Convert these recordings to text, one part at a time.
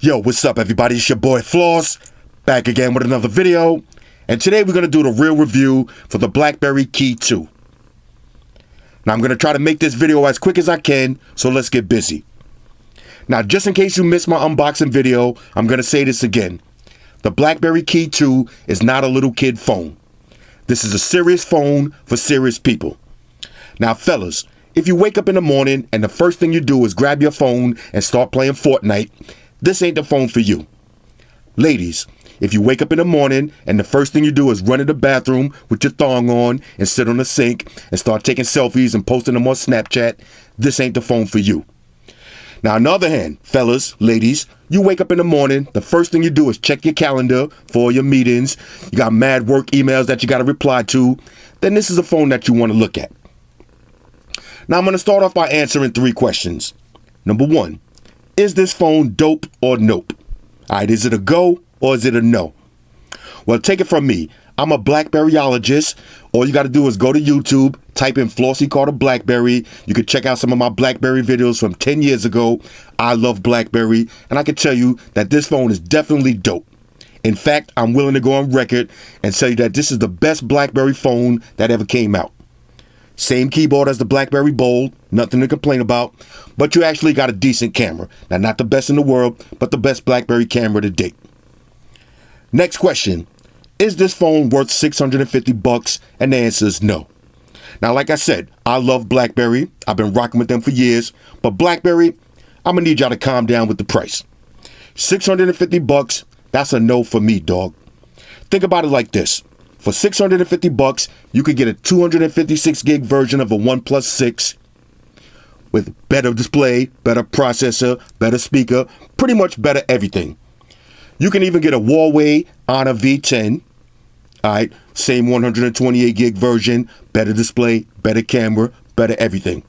Yo, what's up everybody? It's your boy Floss, back again with another video. And today we're going to do the real review for the Blackberry Key 2. Now I'm going to try to make this video as quick as I can, so let's get busy. Now just in case you missed my unboxing video, I'm going to say this again. The Blackberry Key 2 is not a little kid phone. This is a serious phone for serious people. Now fellas, if you wake up in the morning and the first thing you do is grab your phone and start playing Fortnite, this ain't the phone for you. Ladies, if you wake up in the morning and the first thing you do is run to the bathroom with your thong on and sit on the sink and start taking selfies and posting them on Snapchat, this ain't the phone for you. Now, on the other hand, fellas, ladies, you wake up in the morning, the first thing you do is check your calendar for all your meetings, you got mad work emails that you got to reply to, then this is a phone that you want to look at. Now, I'm going to start off by answering 3 questions. Number 1. Is this phone dope or nope? Alright, is it a go or is it a no? Well, take it from me. I'm a Blackberryologist. All you got to do is go to YouTube, type in Flossy called a Blackberry. You can check out some of my Blackberry videos from 10 years ago. I love Blackberry, and I can tell you that this phone is definitely dope. In fact, I'm willing to go on record and tell you that this is the best Blackberry phone that ever came out. Same keyboard as the Blackberry Bold, nothing to complain about, but you actually got a decent camera. Now, not the best in the world, but the best Blackberry camera to date. Next question, is this phone worth $650? And the answer is no. Now, like I said, I love Blackberry. I've been rocking with them for years, but Blackberry, I'm gonna need y'all to calm down with the price. $650, that's a no for me, dog. Think about it like this. For $650, you could get a 256 gig version of a OnePlus 6 with better display, better processor, better speaker, pretty much better everything. You can even get a Huawei Honor V10, alright, same 128 gig version, better display, better camera, better everything.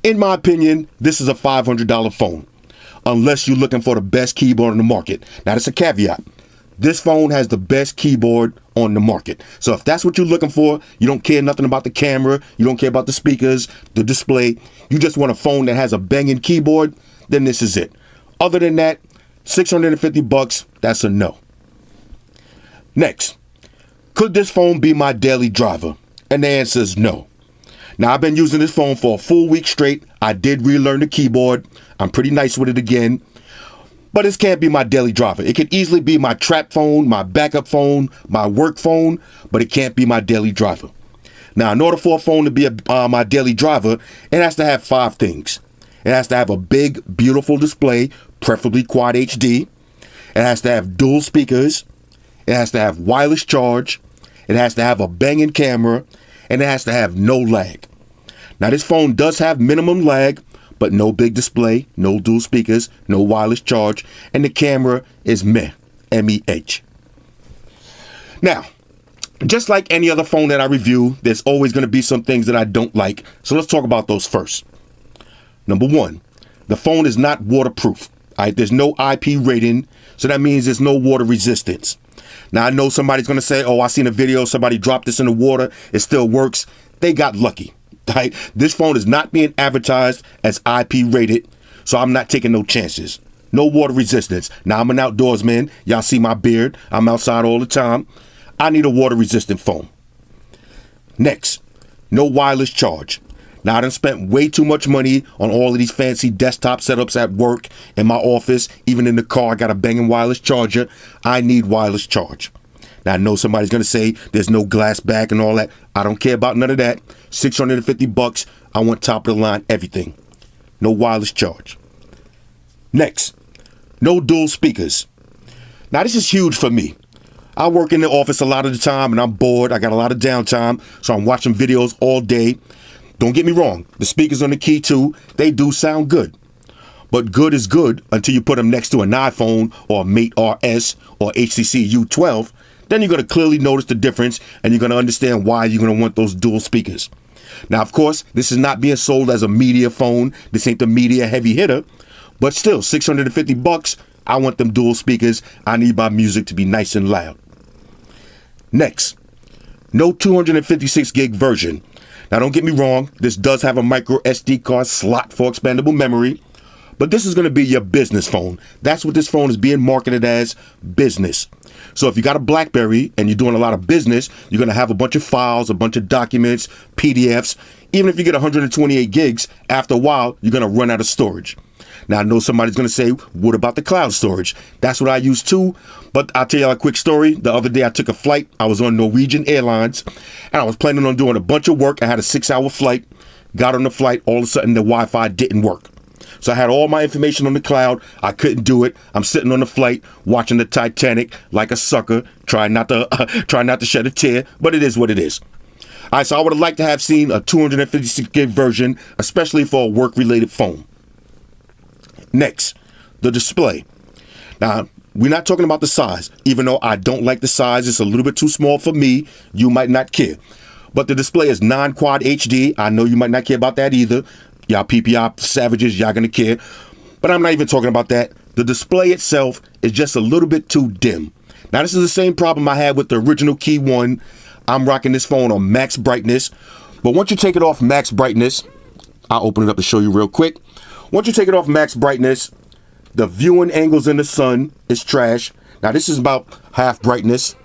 In my opinion, this is a $500 phone, unless you're looking for the best keyboard on the market. Now, that's a caveat. This phone has the best keyboard on the market. So if that's what you're looking for, you don't care nothing about the camera, you don't care about the speakers, the display, you just want a phone that has a banging keyboard, then this is it. Other than that, $650, that's a no. Next, could this phone be my daily driver? And the answer is no. Now, I've been using this phone for a full week straight. I did relearn the keyboard. I'm pretty nice with it again. But this can't be my daily driver. It could easily be my trap phone, my backup phone, my work phone, but it can't be my daily driver. Now, in order for a phone to be my daily driver, it has to have 5 things. It has to have a big, beautiful display, preferably Quad HD. It has to have dual speakers. It has to have wireless charge. It has to have a banging camera. And it has to have no lag. Now, this phone does have minimum lag, but no big display, no dual speakers, no wireless charge, and the camera is meh, M-E-H. Now, just like any other phone that I review, there's always going to be some things that I don't like, so let's talk about those first. Number 1, the phone is not waterproof. Alright, there's no IP rating, so that means there's no water resistance. Now, I know somebody's going to say, oh, I seen a video, somebody dropped this in the water, it still works. They got lucky. Right? This phone is not being advertised as IP rated, so I'm not taking no chances. No water resistance. Now, I'm an outdoorsman. Y'all see my beard. I'm outside all the time. I need a water resistant phone. Next, no wireless charge. Now, I done spent way too much money on all of these fancy desktop setups at work, in my office, even in the car. I got a banging wireless charger. I need wireless charge. Now, I know somebody's going to say there's no glass back and all that. I don't care about none of that. $650, I want top of the line everything. No wireless charge. Next, no dual speakers. Now, this is huge for me. I work in the office a lot of the time and I'm bored. I got a lot of downtime, so I'm watching videos all day. Don't get me wrong. The speakers on the Key 2, they do sound good. But good is good until you put them next to an iPhone or a Mate RS or HTC U12. Then you're going to clearly notice the difference and you're going to understand why you're going to want those dual speakers. Now, of course, this is not being sold as a media phone. This ain't the media heavy hitter. But still, $650, I want them dual speakers. I need my music to be nice and loud. Next, no 256 gig version. Now, don't get me wrong. This does have a micro SD card slot for expandable memory. But this is going to be your business phone. That's what this phone is being marketed as, business. So if you got a Blackberry and you're doing a lot of business, you're going to have a bunch of files, a bunch of documents, PDFs. Even if you get 128 gigs, after a while, you're going to run out of storage. Now, I know somebody's going to say, what about the cloud storage? That's what I use too. But I'll tell you a quick story. The other day I took a flight. I was on Norwegian Airlines and I was planning on doing a bunch of work. I had a 6-hour flight, got on the flight. All of a sudden, the Wi-Fi didn't work. So I had all my information on the cloud. I couldn't do it. I'm sitting on the flight watching the Titanic like a sucker, trying not to shed a tear, but it is what it is. All right, so I would have liked to have seen a 256 gig version, especially for a work-related phone. Next, the display. Now, we're not talking about the size. Even though I don't like the size, it's a little bit too small for me. You might not care. But the display is non-quad HD. I know you might not care about that either. Y'all PPI savages, y'all gonna care. But I'm not even talking about that. The display itself is just a little bit too dim. Now, this is the same problem I had with the original Key 1. I'm rocking this phone on max brightness. But once you take it off max brightness, I'll open it up to show you real quick. Once you take it off max brightness, the viewing angles in the sun is trash. Now, this is about half brightness.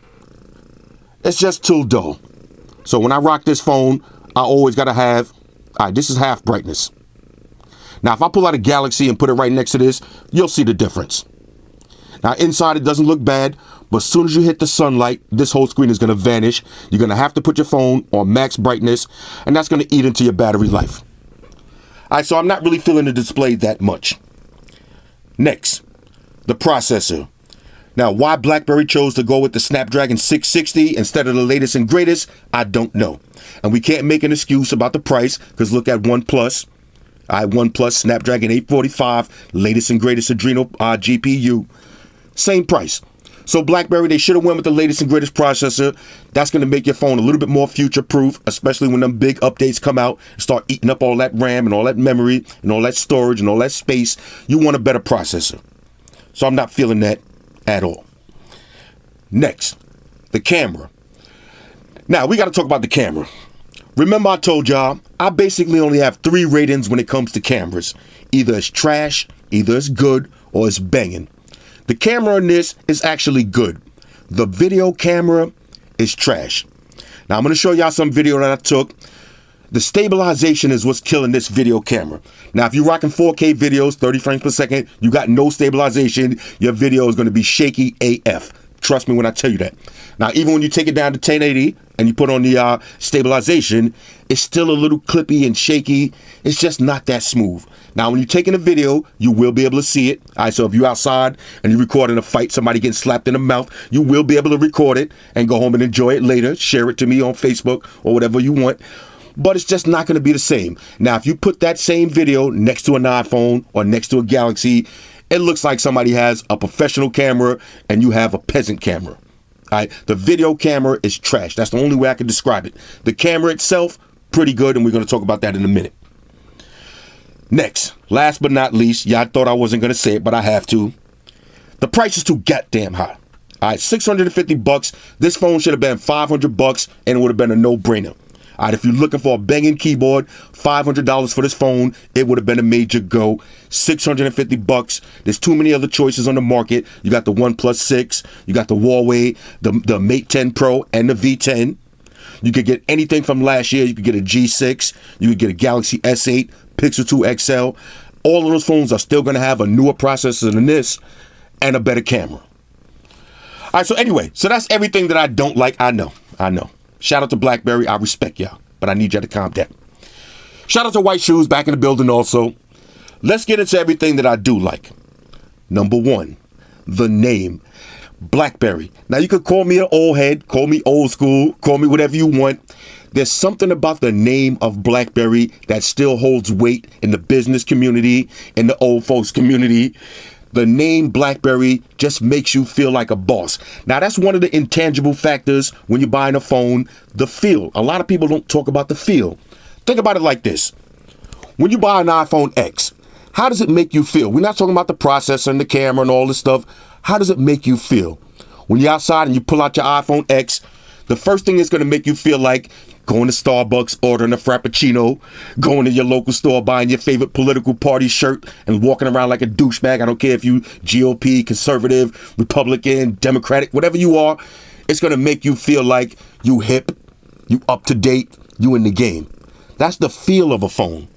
It's just too dull. So when I rock this phone, I always gotta have, all right, this is half brightness. Now, if I pull out a Galaxy and put it right next to this, you'll see the difference. Now, inside it doesn't look bad, but as soon as you hit the sunlight, this whole screen is gonna vanish. You're gonna have to put your phone on max brightness, and that's gonna eat into your battery life. All right, so I'm not really feeling the display that much. Next, the processor. Now, why BlackBerry chose to go with the Snapdragon 660 instead of the latest and greatest, I don't know. And we can't make an excuse about the price, because look at OnePlus. All right, OnePlus Snapdragon 845, latest and greatest Adreno GPU. Same price. So BlackBerry, they should have went with the latest and greatest processor. That's going to make your phone a little bit more future-proof, especially when them big updates come out and start eating up all that RAM and all that memory and all that storage and all that space. You want a better processor. So I'm not feeling that at all. Next, the camera. Now, we got to talk about the camera. Remember I told y'all, I basically only have 3 ratings when it comes to cameras. Either it's trash, either it's good, or it's banging. The camera in this is actually good. The video camera is trash. Now, I'm going to show y'all some video that I took. The stabilization is what's killing this video camera. Now, if you're rocking 4K videos, 30 frames per second, you got no stabilization, your video is going to be shaky AF. Trust me when I tell you that. Now, even when you take it down to 1080 and you put on the stabilization, it's still a little clippy and shaky. It's just not that smooth. Now, when you're taking a video, you will be able to see it. All right, so if you're outside and you're recording a fight, somebody getting slapped in the mouth, you will be able to record it and go home and enjoy it later. Share it to me on Facebook or whatever you want. But it's just not going to be the same. Now, if you put that same video next to an iPhone or next to a Galaxy, it looks like somebody has a professional camera and you have a peasant camera. All right, the video camera is trash. That's the only way I can describe it. The camera itself, pretty good, and we're going to talk about that in a minute. Next, last but not least, y'all thought I wasn't going to say it, but I have to. The price is too goddamn high. All right, $650. This phone should have been $500 and it would have been a no-brainer. All right, if you're looking for a banging keyboard, $500 for this phone, it would have been a major go. $650. There's too many other choices on the market. You got the OnePlus 6, you got the Huawei, the Mate 10 Pro, and the V10. You could get anything from last year. You could get a G6, you could get a Galaxy S8, Pixel 2 XL. All of those phones are still going to have a newer processor than this and a better camera. All right, so anyway, so that's everything that I don't like. I know. Shout out to BlackBerry. I respect y'all, but I need y'all to calm down. Shout out to White Shoes back in the building also. Let's get into everything that I do like. Number 1, the name. BlackBerry. Now, you could call me an old head, call me old school, call me whatever you want. There's something about the name of BlackBerry that still holds weight in the business community, in the old folks community. The name BlackBerry just makes you feel like a boss. Now, that's one of the intangible factors when you're buying a phone, the feel. A lot of people don't talk about the feel. Think about it like this. When you buy an iPhone X, how does it make you feel? We're not talking about the processor and the camera and all this stuff. How does it make you feel? When you're outside and you pull out your iPhone X, the first thing it's going to make you feel like going to Starbucks, ordering a Frappuccino, going to your local store, buying your favorite political party shirt and walking around like a douchebag. I don't care if you GOP, conservative, Republican, Democratic, whatever you are. It's going to make you feel like you hip, you up to date, you in the game. That's the feel of a phone.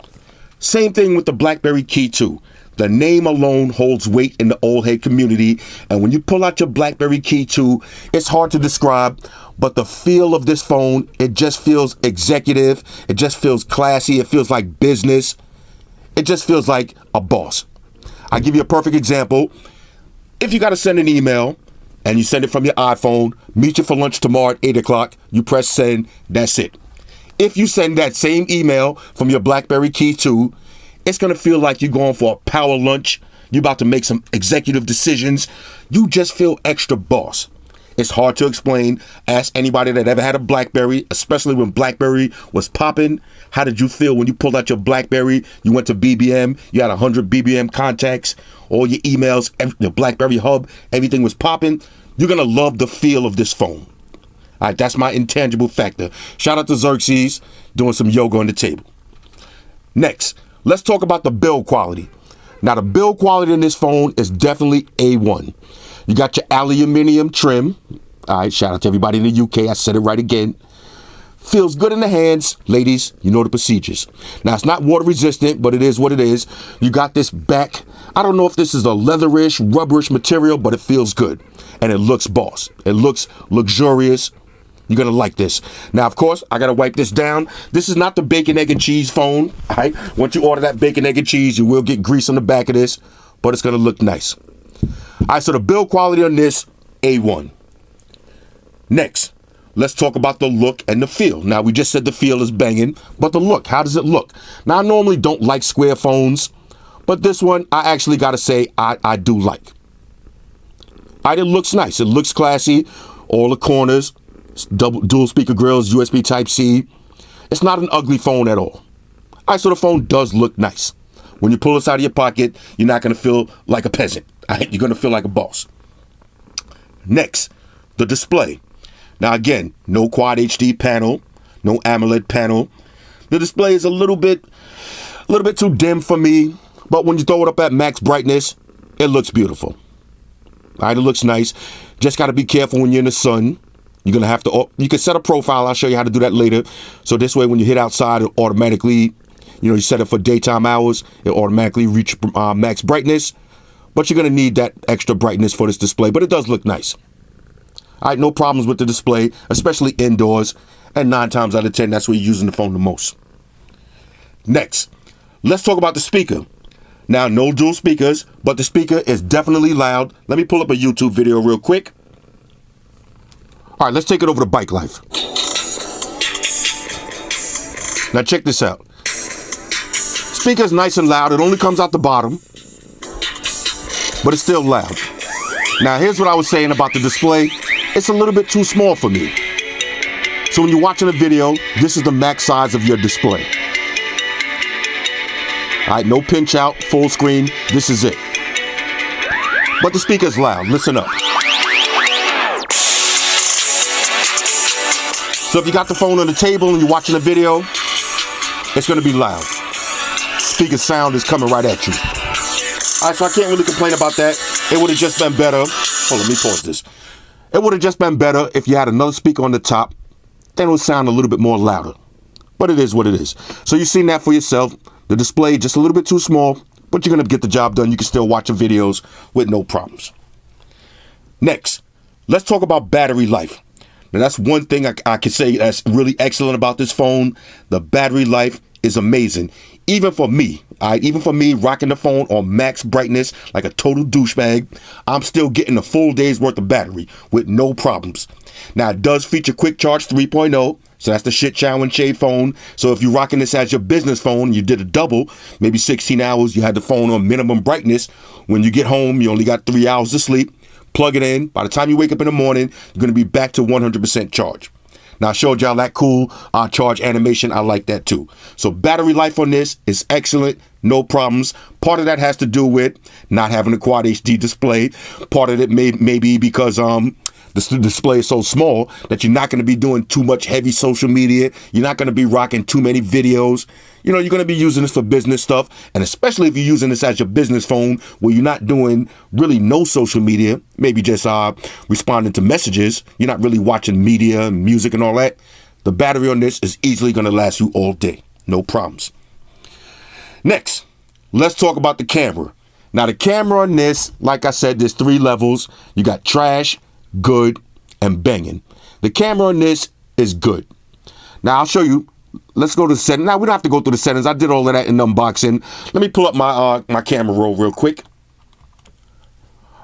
Same thing with the Blackberry Key 2. The name alone holds weight in the old head community. And when you pull out your Blackberry Key 2, it's hard to describe, but the feel of this phone, it just feels executive. It just feels classy. It feels like business. It just feels like a boss. I'll give you a perfect example. If you got to send an email and you send it from your iPhone, meet you for lunch tomorrow at 8 o'clock, you press send, that's it. If you send that same email from your Blackberry Key 2, it's going to feel like you're going for a power lunch. You're about to make some executive decisions. You just feel extra boss. It's hard to explain. Ask anybody that ever had a Blackberry, especially when Blackberry was popping. How did you feel when you pulled out your Blackberry? You went to BBM. You had 100 BBM contacts. All your emails, the Blackberry Hub, everything was popping. You're going to love the feel of this phone. All right, that's my intangible factor. Shout out to Xerxes doing some yoga on the table. Next, let's talk about the build quality. Now, the build quality in this phone is definitely A1. You got your aluminum trim. All right, shout out to everybody in the UK. I said it right again. Feels good in the hands. Ladies, you know the procedures. Now, it's not water resistant, but it is what it is. You got this back. I don't know if this is a leatherish, rubberish material, but it feels good. And it looks boss. It looks luxurious. You're going to like this. Now, of course, I got to wipe this down. This is not the bacon, egg, and cheese phone. All right? Once you order that bacon, egg, and cheese, you will get grease on the back of this, but it's going to look nice. All right, so the build quality on this, A1. Next, let's talk about the look and the feel. Now, we just said the feel is banging, but the look, how does it look? Now, I normally don't like square phones, but this one, I actually got to say I do like. All right, it looks nice. It looks classy. All the corners. Dual speaker grills, USB Type-C. It's not an ugly phone at all. All right, so the phone does look nice. When you pull this out of your pocket, you're not going to feel like a peasant. All right, you're going to feel like a boss. Next, the display. Now, again, no Quad HD panel, no AMOLED panel. The display is a little bit too dim for me, but when you throw it up at max brightness, it looks beautiful. All right, it looks nice. Just got to be careful when you're in the sun. You're going to have to, you can set a profile. I'll show you how to do that later. So this way, when you hit outside, it automatically, you set it for daytime hours. It automatically reach max brightness. But you're going to need that extra brightness for this display. But it does look nice. All right, no problems with the display, especially indoors. And 9 times out of 10, that's where you're using the phone the most. Next, let's talk about the speaker. Now, no dual speakers, but the speaker is definitely loud. Let me pull up a YouTube video real quick. All right, let's take it over to Bike Life. Now check this out. Speaker's nice and loud. It only comes out the bottom, but it's still loud. Now here's what I was saying about the display. It's a little bit too small for me. So when you're watching a video, this is the max size of your display. All right, no pinch out, full screen. This is it. But the speaker's loud. Listen up. So if you got the phone on the table and you're watching a video, it's going to be loud. Speaker sound is coming right at you. All right, so I can't really complain about that. It would have just been better. Hold on, let me pause this. It would have just been better if you had another speaker on the top. Then it would sound a little bit more louder. But it is what it is. So you've seen that for yourself. The display just a little bit too small, but you're going to get the job done. You can still watch your videos with no problems. Next, let's talk about battery life. Now, that's one thing I can say that's really excellent about this phone. The battery life is amazing. Even for me, even for me rocking the phone on max brightness like a total douchebag, I'm still getting a full day's worth of battery with no problems. Now, it does feature Quick Charge 3.0, so that's the shit shower and shade phone. So if you're rocking this as your business phone, you did a double, maybe 16 hours, you had the phone on minimum brightness. When you get home, you only got 3 hours to sleep. Plug it in. By the time you wake up in the morning, you're going to be back to 100% charge. Now, I showed y'all that cool charge animation. I like that too. So battery life on this is excellent. No problems. Part of that has to do with not having a Quad HD display. Part of it may be because The display is so small that you're not going to be doing too much heavy social media. You're not going to be rocking too many videos. You know, you're going to be using this for business stuff. And especially if you're using this as your business phone where you're not doing really no social media, maybe just responding to messages. You're not really watching media and music and all that. The battery on this is easily going to last you all day. No problems. Next, let's talk about the camera. Now, the camera on this, like I said, there's 3 levels. You got trash, good, and banging. The camera on this is good. Now, I'll show you. Let's go to the settings. Now, we don't have to go through the settings. I did all of that in the unboxing. Let me pull up my camera roll real quick.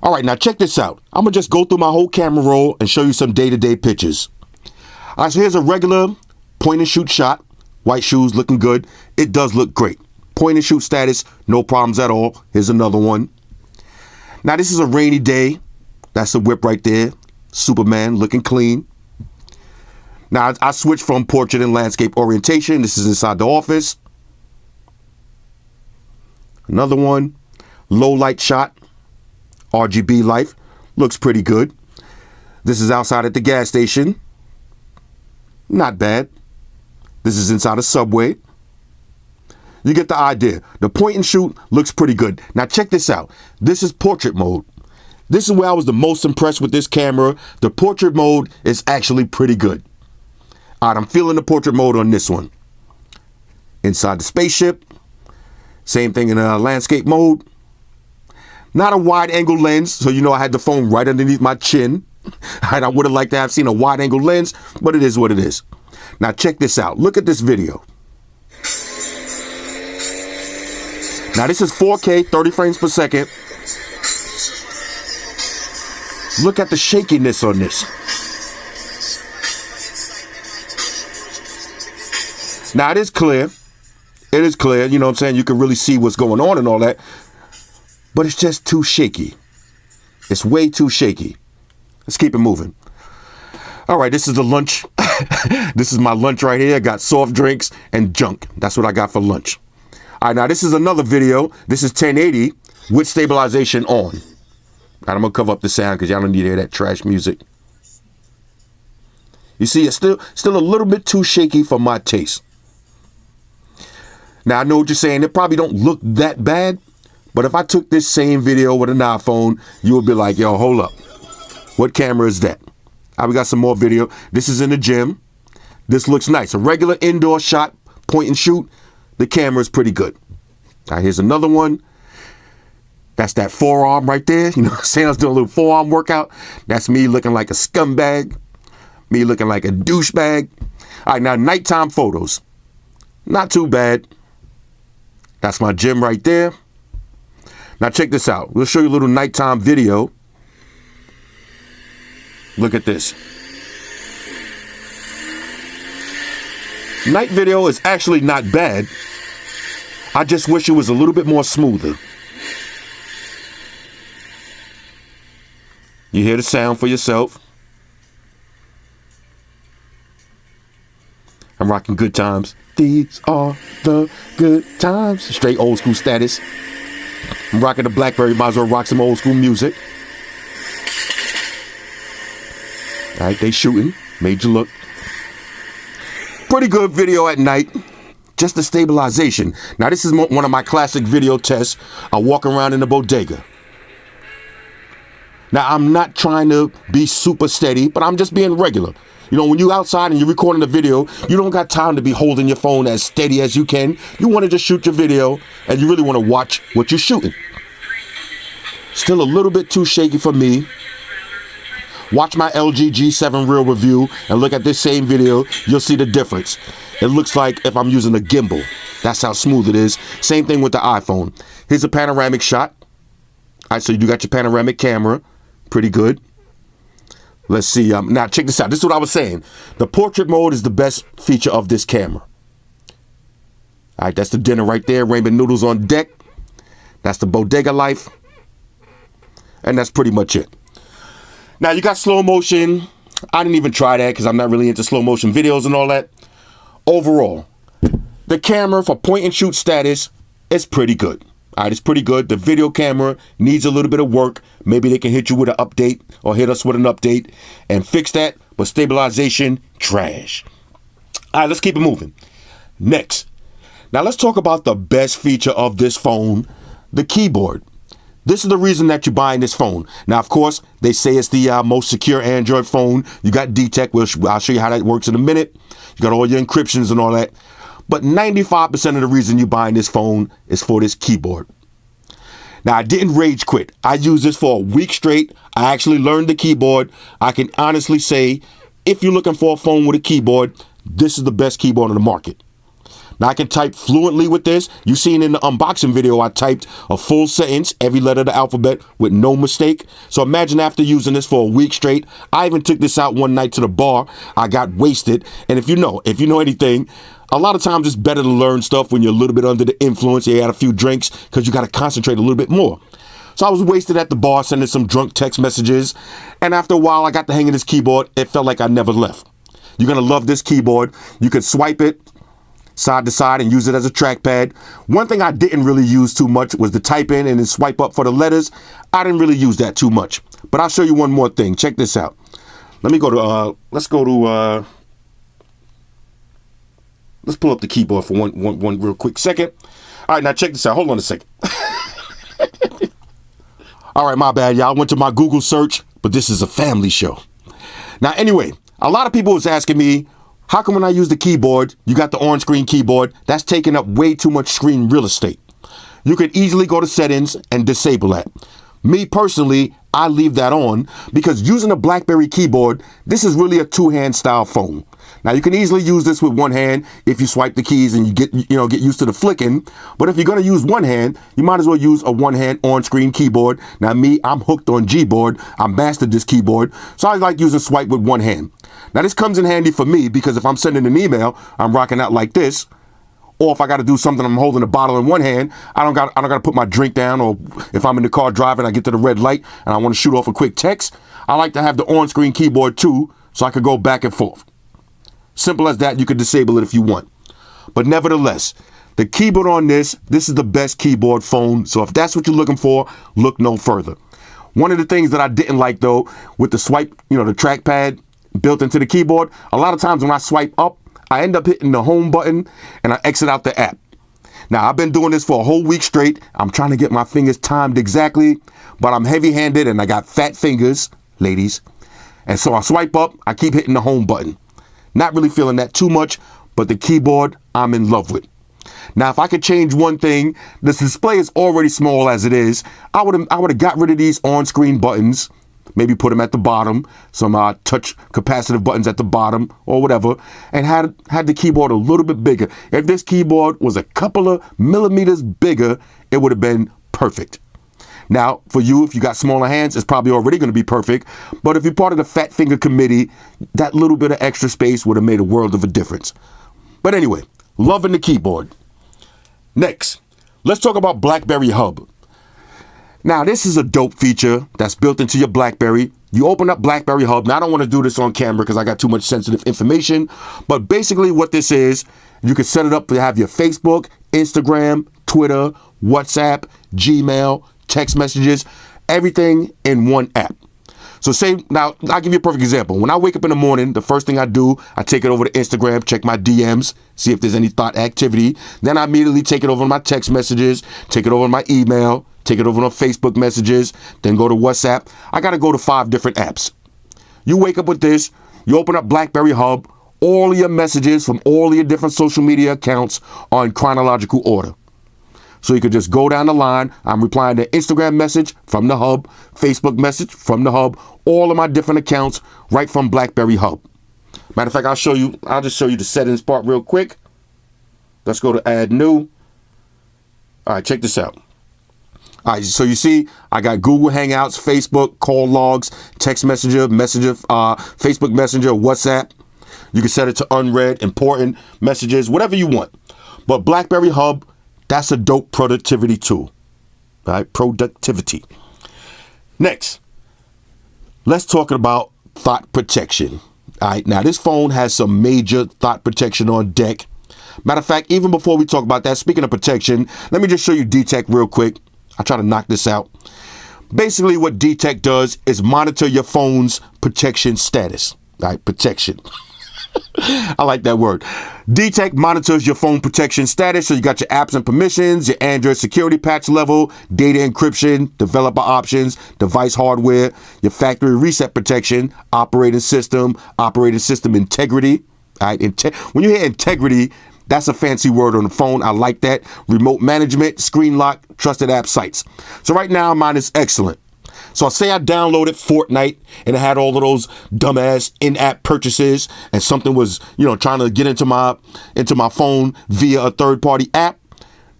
All right, now check this out. I'm going to just go through my whole camera roll and show you some day-to-day pictures. All right, so here's a regular point and shoot shot. White shoes looking good. It does look great. Point and shoot status, no problems at all. Here's another one. Now, this is a rainy day. That's the whip right there. Superman looking clean. Now, I switched from portrait and landscape orientation. This is inside the office. Another one. Low light shot. RGB light. Looks pretty good. This is outside at the gas station. Not bad. This is inside a Subway. You get the idea. The point and shoot looks pretty good. Now, check this out. This is portrait mode. This is where I was the most impressed with this camera. The portrait mode is actually pretty good. All right, I'm feeling the portrait mode on this one. Inside the spaceship. Same thing in landscape mode. Not a wide angle lens, so you know I had the phone right underneath my chin. And I would have liked to have seen a wide angle lens, but it is what it is. Now check this out. Look at this video. Now this is 4K, 30 frames per second. Look at the shakiness on this. Now it is clear. It is clear, you know what I'm saying? You can really see what's going on and all that. But it's just too shaky. It's way too shaky. Let's keep it moving. All right, this is the lunch. This is my lunch right here. I got soft drinks and junk. That's what I got for lunch. All right, now this is another video. This is 1080 with stabilization on. All right, I'm going to cover up the sound because y'all don't need to hear that trash music. You see, it's still a little bit too shaky for my taste. Now, I know what you're saying. It probably don't look that bad. But if I took this same video with an iPhone, you would be like, yo, hold up. What camera is that? All right, we got some more video. This is in the gym. This looks nice. A regular indoor shot, point and shoot. The camera is pretty good. All right, here's another one. That's that forearm right there. You know what I'm saying? I was doing a little forearm workout. That's me looking like a scumbag. Me looking like a douchebag. All right, now nighttime photos. Not too bad. That's my gym right there. Now check this out. We'll show you a little nighttime video. Look at this. Night video is actually not bad. I just wish it was a little bit more smoother. You hear the sound for yourself. I'm rocking good times. These are the good times. Straight old school status. I'm rocking the Blackberry. Might as well rock some old school music. All right, they shooting. Made you look. Pretty good video at night. Just the stabilization. Now, this is one of my classic video tests. I walk around in the bodega. Now, I'm not trying to be super steady, but I'm just being regular. You know, when you're outside and you're recording a video, you don't got time to be holding your phone as steady as you can. You want to just shoot your video, and you really want to watch what you're shooting. Still a little bit too shaky for me. Watch my LG G7 Real review and look at this same video. You'll see the difference. It looks like if I'm using a gimbal. That's how smooth it is. Same thing with the iPhone. Here's a panoramic shot. All right, so you got your panoramic camera. Pretty good. Let's see. Now, check this out. This is what I was saying. The portrait mode is the best feature of this camera. All right, that's the dinner right there. Ramen noodles on deck. That's the bodega life. And that's pretty much it. Now, you got slow motion. I didn't even try that because I'm not really into slow motion videos and all that. Overall, the camera for point and shoot status is pretty good. All right, it's pretty good. The video camera needs a little bit of work. Maybe they can hit you with an update or hit us with an update and fix that. But stabilization, trash. All right, let's keep it moving. Next. Now let's talk about the best feature of this phone, the keyboard. This is the reason that you're buying this phone. Now, of course, they say it's the most secure Android phone. You got D-Tech. I'll show you how that works in a minute. You got all your encryptions and all that. But 95% of the reason you're buying this phone is for this keyboard. Now, I didn't rage quit. I used this for a week straight. I actually learned the keyboard. I can honestly say, if you're looking for a phone with a keyboard, this is the best keyboard on the market. Now, I can type fluently with this. You seen in the unboxing video, I typed a full sentence, every letter of the alphabet with no mistake. So imagine after using this for a week straight. I even took this out one night to the bar. I got wasted. And if you know anything, a lot of times it's better to learn stuff when you're a little bit under the influence. You had a few drinks because you got to concentrate a little bit more. So I was wasted at the bar sending some drunk text messages. And after a while, I got the hang of this keyboard. It felt like I never left. You're going to love this keyboard. You can swipe it side to side and use it as a trackpad. One thing I didn't really use too much was the type in and then swipe up for the letters. I didn't really use that too much. But I'll show you one more thing. Check this out. Let me go to, let's pull up the keyboard for one real quick second. All right, now check this out. Hold on a second. All right, my bad, y'all. I went to my Google search, but this is a family show. Now, anyway, a lot of people was asking me, how come when I use the keyboard, you got the on screen keyboard, that's taking up way too much screen real estate? You can easily go to settings and disable that. Me personally, I leave that on because using a Blackberry keyboard, this is really a two-hand style phone. Now you can easily use this with one hand if you swipe the keys and you get used to the flicking. But if you're going to use one hand, you might as well use a one-hand on-screen keyboard. Now me, I'm hooked on Gboard. I mastered this keyboard, so I like using swipe with one hand. Now this comes in handy for me because if I'm sending an email, I'm rocking out like this. Or if I got to do something, I'm holding a bottle in one hand. I don't got to put my drink down. Or if I'm in the car driving, I get to the red light and I want to shoot off a quick text. I like to have the on-screen keyboard too, so I could go back and forth. Simple as that. You could disable it if you want. But nevertheless, the keyboard on this is the best keyboard phone. So if that's what you're looking for, look no further. One of the things that I didn't like though, with the swipe, the trackpad built into the keyboard, a lot of times when I swipe up, I end up hitting the home button and I exit out the app. Now, I've been doing this for a whole week straight. I'm trying to get my fingers timed exactly, but I'm heavy-handed and I got fat fingers, ladies. And so I swipe up, I keep hitting the home button. Not really feeling that too much, but the keyboard I'm in love with. Now, if I could change one thing, this display is already small as it is. I would have got rid of these on-screen buttons. Maybe put them at the bottom, some touch capacitive buttons at the bottom or whatever, and had the keyboard a little bit bigger. If this keyboard was a couple of millimeters bigger, it would have been perfect. Now, for you, if you got smaller hands, it's probably already going to be perfect. But if you're part of the fat finger committee, that little bit of extra space would have made a world of a difference. But anyway, loving the keyboard. Next, let's talk about Blackberry Hub. Now, this is a dope feature that's built into your Blackberry. You open up Blackberry Hub. Now, I don't want to do this on camera because I got too much sensitive information. But basically what this is, you can set it up to have your Facebook, Instagram, Twitter, WhatsApp, Gmail, text messages, everything in one app. So now I'll give you a perfect example. When I wake up in the morning, the first thing I do, I take it over to Instagram, check my DMs, see if there's any thought activity. Then I immediately take it over to my text messages, take it over to my email, take it over on Facebook messages, then go to WhatsApp. I got to go to 5 different apps. You wake up with this, you open up Blackberry Hub, all your messages from all your different social media accounts are in chronological order. So you could just go down the line. I'm replying to Instagram message from the hub, Facebook message from the hub, all of my different accounts right from Blackberry Hub. Matter of fact, I'll just show you the settings part real quick. Let's go to add new. All right, check this out. All right, so you see, I got Google Hangouts, Facebook, call logs, text messenger, Facebook Messenger, WhatsApp. You can set it to unread, important messages, whatever you want. But Blackberry Hub, that's a dope productivity tool. All right, productivity. Next, let's talk about thought protection. All right, now this phone has some major thought protection on deck. Matter of fact, even before we talk about that, speaking of protection, let me just show you Detect real quick. I'll try to knock this out. Basically, what Detect does is monitor your phone's protection status. All right, protection. I like that word. Detect monitors your phone protection status. So you got your apps and permissions, your Android security patch level, data encryption, developer options, device hardware, your factory reset protection, operating system integrity. All right, when you hear integrity, that's a fancy word on the phone. I like that. Remote management, screen lock, trusted app sites. So right now, mine is excellent. So I say I downloaded Fortnite and it had all of those dumbass in-app purchases and something was, trying to get into my phone via a third-party app.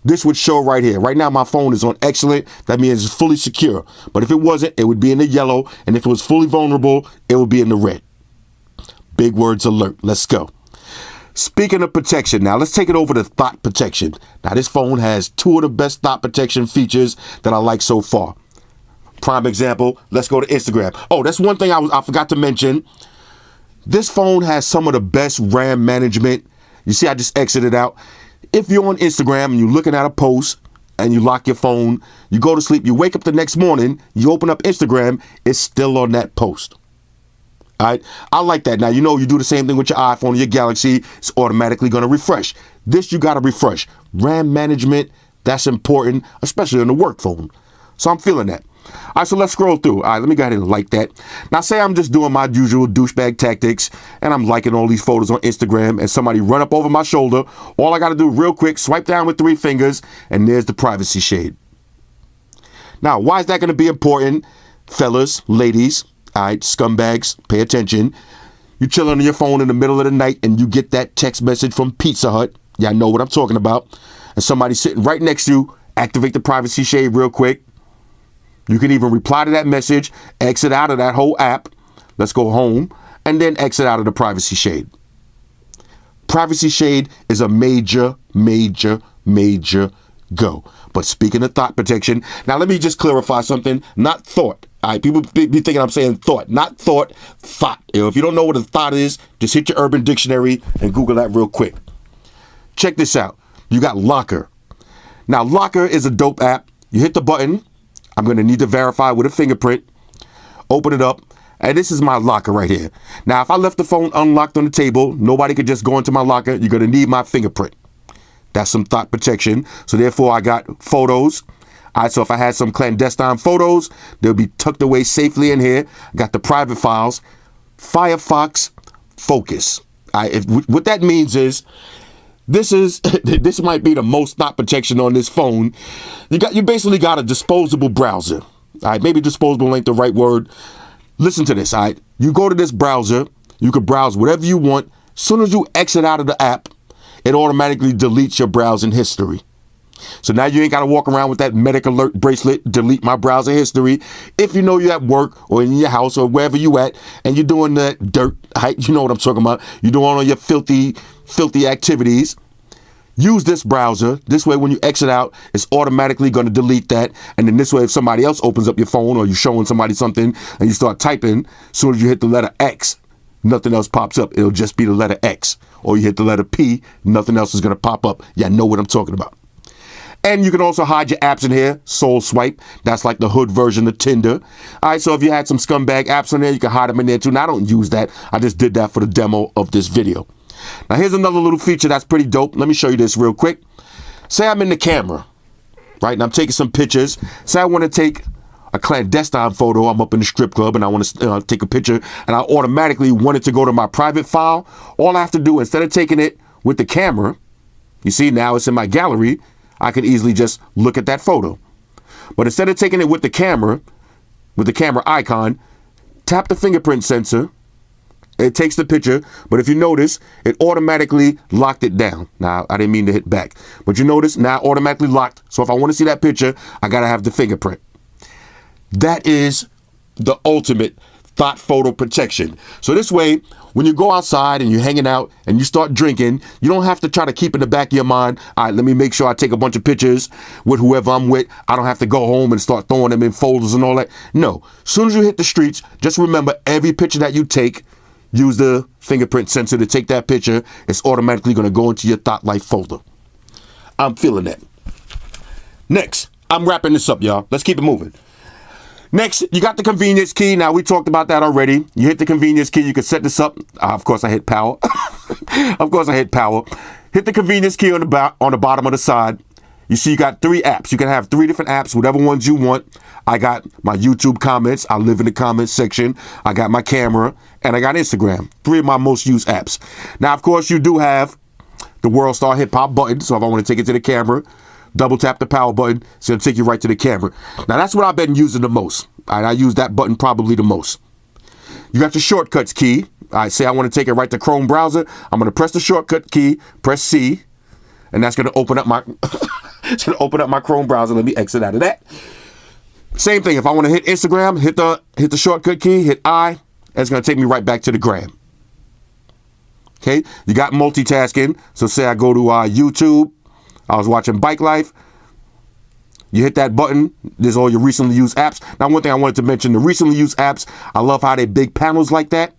This would show right here. Right now, my phone is on excellent. That means it's fully secure. But if it wasn't, it would be in the yellow. And if it was fully vulnerable, it would be in the red. Big words alert. Let's go. Speaking of protection, now let's take it over to thought protection. Now, this phone has two of the best thought protection features that I like so far. Prime example, let's go to Instagram. Oh, that's one thing I forgot to mention. This phone has some of the best RAM management. You see, I just exited out. If you're on Instagram and you're looking at a post and you lock your phone, you go to sleep, you wake up the next morning, you open up Instagram, it's still on that post. All right, I like that. Now, you do the same thing with your iPhone or your Galaxy. It's automatically going to refresh. This, you got to refresh. RAM management, that's important, especially on the work phone. So I'm feeling that. All right, so let's scroll through. All right, let me go ahead and like that. Now, say I'm just doing my usual douchebag tactics and I'm liking all these photos on Instagram and somebody run up over my shoulder. All I got to do real quick, swipe down with 3 fingers, and there's the privacy shade. Now, why is that going to be important? Fellas, ladies, all right, scumbags, pay attention. You chilling on your phone in the middle of the night and you get that text message from Pizza Hut. Yeah, I know what I'm talking about. And somebody sitting right next to you, activate the privacy shade real quick. You can even reply to that message, exit out of that whole app. Let's go home and then exit out of the privacy shade. Privacy shade is a major go. But speaking of thought protection, now let me just clarify something. Not thought. All right, people be thinking I'm saying thought, not thought, thought. If you don't know what a thought is, just hit your Urban Dictionary and Google that real quick. Check this out. You got Locker. Now, Locker is a dope app. You hit the button. I'm going to need to verify with a fingerprint. Open it up. And this is my locker right here. Now, if I left the phone unlocked on the table, nobody could just go into my locker. You're going to need my fingerprint. That's some thought protection. So therefore, I got photos. All right, so if I had some clandestine photos, they'll be tucked away safely in here. Got the private files. Firefox Focus. All right, what that means is, this might be the most thought protection on this phone. You basically got a disposable browser. All right, maybe disposable ain't the right word. Listen to this. All right, you go to this browser, you can browse whatever you want. As soon as you exit out of the app, it automatically deletes your browsing history. So now you ain't got to walk around with that medic alert bracelet, delete my browser history. If you know you're at work or in your house or wherever you at and you're doing that dirt, you know what I'm talking about. You're doing all your filthy activities. Use this browser. This way, when you exit out, it's automatically going to delete that. And then this way, if somebody else opens up your phone or you're showing somebody something and you start typing, as soon as you hit the letter X, nothing else pops up. It'll just be the letter X. Or you hit the letter P, nothing else is going to pop up. Yeah, I know what I'm talking about. And you can also hide your apps in here. Soul Swipe. That's like the hood version of Tinder. All right, so if you had some scumbag apps on there, you can hide them in there too. Now, I don't use that. I just did that for the demo of this video. Now, here's another little feature that's pretty dope. Let me show you this real quick. Say I'm in the camera, right? And I'm taking some pictures. Say I want to take a clandestine photo. I'm up in the strip club and I want to take a picture. And I automatically want it to go to my private file. All I have to do, instead of taking it with the camera, you see now it's in my gallery, I can easily just look at that photo. But instead of taking it with the camera icon, tap the fingerprint sensor. It takes the picture, but if you notice, it automatically locked it down. Now, I didn't mean to hit back, but you notice now automatically locked. So if I want to see that picture, I got to have the fingerprint. That is the ultimate thought photo protection. So this way, when you go outside and you're hanging out and you start drinking, you don't have to try to keep in the back of your mind, all right, let me make sure I take a bunch of pictures with whoever I'm with. I don't have to go home and start throwing them in folders and all that. No, as soon as you hit the streets, just remember every picture that you take, use the fingerprint sensor to take that picture. It's automatically going to go into your Thought Life folder. I'm feeling that. Next, I'm wrapping this up, y'all. Let's keep it moving. Next, you got the convenience key. Now, we talked about that already. You hit the convenience key. You can set this up. Of course, I hit power. Of course, I hit power. Hit the convenience key on the bottom of the side. You see, you got 3 apps. You can have 3 different apps, whatever ones you want. I got my YouTube comments. I live in the comments section. I got my camera, and I got Instagram. 3 of my most used apps. Now, of course, you do have the World Star Hip Hop button. So if I want to take it to the camera, double tap the power button. It's going to take you right to the camera. Now, that's what I've been using the most. All right, I use that button probably the most. You got your shortcuts key. I say I want to take it right to Chrome browser. I'm going to press the shortcut key, press C, and that's going to open up my it's going to open up my Chrome browser. Let me exit out of that. Same thing. If I want to hit Instagram, hit the shortcut key, hit I, and it's going to take me right back to the gram. Okay, you got multitasking. So say I go to YouTube. I was watching Bike Life. You hit that button. There's all your recently used apps. Now, one thing I wanted to mention, the recently used apps, I love how they big panels like that.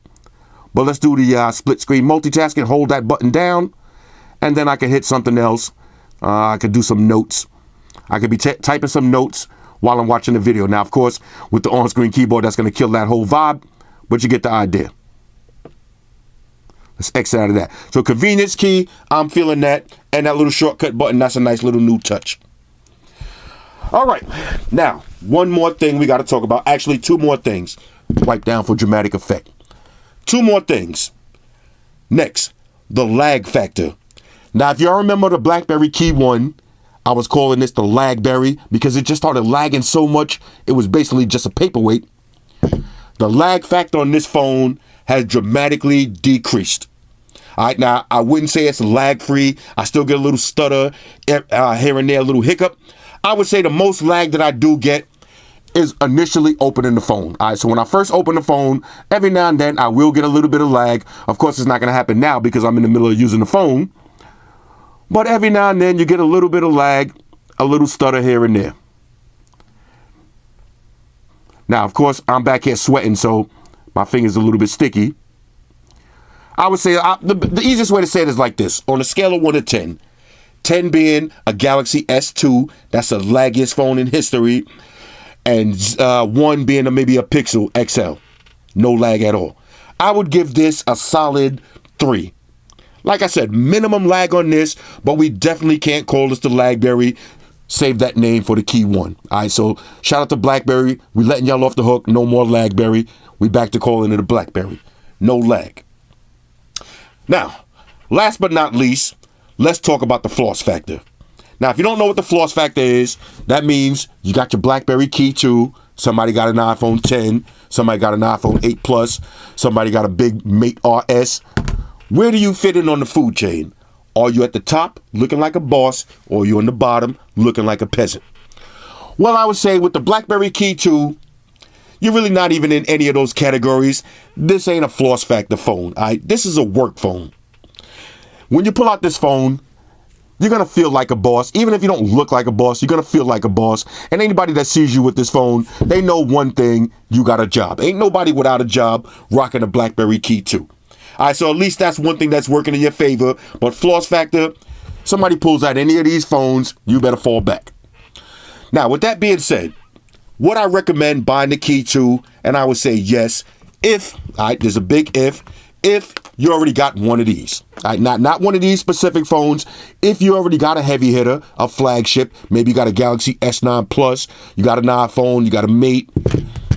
But let's do the split screen multitasking. Hold that button down. And then I can hit something else. I could do some notes. I could be typing some notes while I'm watching the video. Now, of course, with the on-screen keyboard, that's going to kill that whole vibe. But you get the idea. Let's exit out of that. So convenience key, I'm feeling that. And that little shortcut button, that's a nice little new touch. All right. Now, one more thing we got to talk about. Actually, 2 more things. Wipe down for dramatic effect. 2 more things. Next, the lag factor. Now, if y'all remember the Blackberry Key 1, I was calling this the Lagberry because it just started lagging so much, it was basically just a paperweight. The lag factor on this phone has dramatically decreased. All right, now, I wouldn't say it's lag-free. I still get a little stutter here and there, a little hiccup. I would say the most lag that I do get is initially opening the phone. All right, so when I first open the phone, every now and then I will get a little bit of lag. Of course, it's not going to happen now because I'm in the middle of using the phone. But every now and then you get a little bit of lag, a little stutter here and there. Now, of course, I'm back here sweating, so my finger's a little bit sticky. I would say the easiest way to say it is like this. On a scale of 1 to 10, 10 being a Galaxy S2, that's the laggiest phone in history, and 1 being maybe a Pixel XL, no lag at all. I would give this a solid 3. Like I said, minimum lag on this, but we definitely can't call this the Lagberry. Save that name for the Key 1. All right, so shout out to Blackberry. We letting y'all off the hook. No more Lagberry. We back to calling it a Blackberry. No lag. Now, last but not least, let's talk about the Floss Factor. Now, if you don't know what the Floss Factor is, that means you got your Blackberry Key 2. Somebody got an iPhone 10. Somebody got an iPhone 8 Plus. Somebody got a big Mate RS. Where do you fit in on the food chain? Are you at the top looking like a boss, or are you on the bottom looking like a peasant? Well, I would say with the Blackberry Key 2, you're really not even in any of those categories. This ain't a Floss Factor phone. All right? This is a work phone. When you pull out this phone, you're going to feel like a boss. Even if you don't look like a boss, you're going to feel like a boss. And anybody that sees you with this phone, they know one thing: you got a job. Ain't nobody without a job rocking a Blackberry Key 2. All right, so at least that's one thing that's working in your favor. But Floss Factor, somebody pulls out any of these phones, you better fall back. Now, with that being said, would I recommend buying the Key 2? And I would say yes, if, all right, there's a big if you already got one of these. All right, not one of these specific phones. If you already got a heavy hitter, a flagship, maybe you got a Galaxy S9 Plus, you got an iPhone, you got a Mate,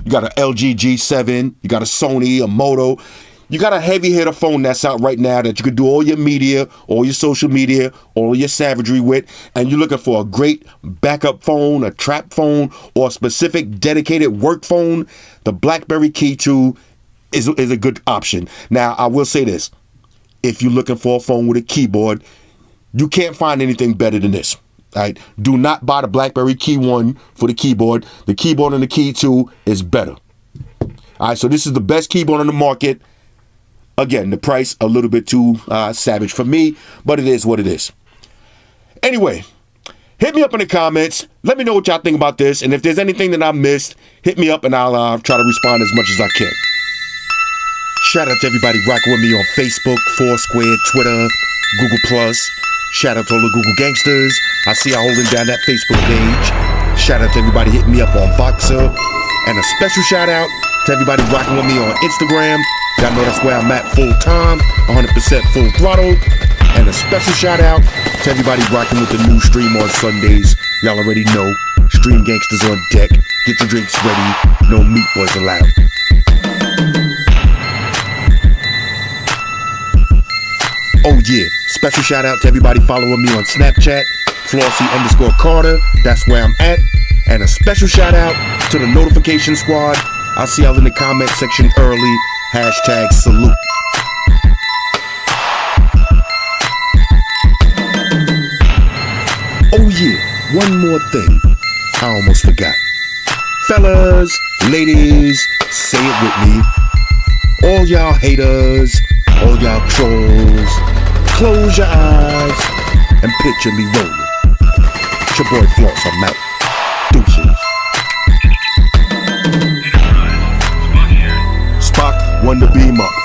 you got an LG G7, you got a Sony, a Moto. You got a heavy hitter phone that's out right now that you could do all your media, all your social media, all your savagery with, and you're looking for a great backup phone, a trap phone, or a specific dedicated work phone, the Blackberry Key 2 is a good option. Now, I will say this. If you're looking for a phone with a keyboard, you can't find anything better than this. All right? Do not buy the Blackberry Key 1 for the keyboard. The keyboard on the Key 2 is better. All right, so this is the best keyboard on the market. Again, the price a little bit too savage for me, but it is what it is. Anyway, hit me up in the comments. Let me know what y'all think about this. And if there's anything that I missed, hit me up and I'll try to respond as much as I can. Shout out to everybody rocking with me on Facebook, Foursquare, Twitter, Google+. Shout out to all the Google gangsters. I see y'all holding down that Facebook page. Shout out to everybody hitting me up on Voxer. And a special shout out to everybody rocking with me on Instagram. Y'all know that's where I'm at full time, 100% full throttle. And a special shout out to everybody rocking with the new stream on Sundays. Y'all already know, Stream Gangsters on deck. Get your drinks ready, no meat boys allowed. Oh yeah, special shout out to everybody following me on Snapchat, Flossy_Carter, that's where I'm at. And a special shout out to the notification squad. I'll see y'all in the comment section early. #salute. Oh yeah, one more thing. I almost forgot. Fellas, ladies, say it with me. All y'all haters, all y'all trolls, close your eyes and picture me rolling. It's your boy Floss, I'm out. Deuces. Spock, one to beam up.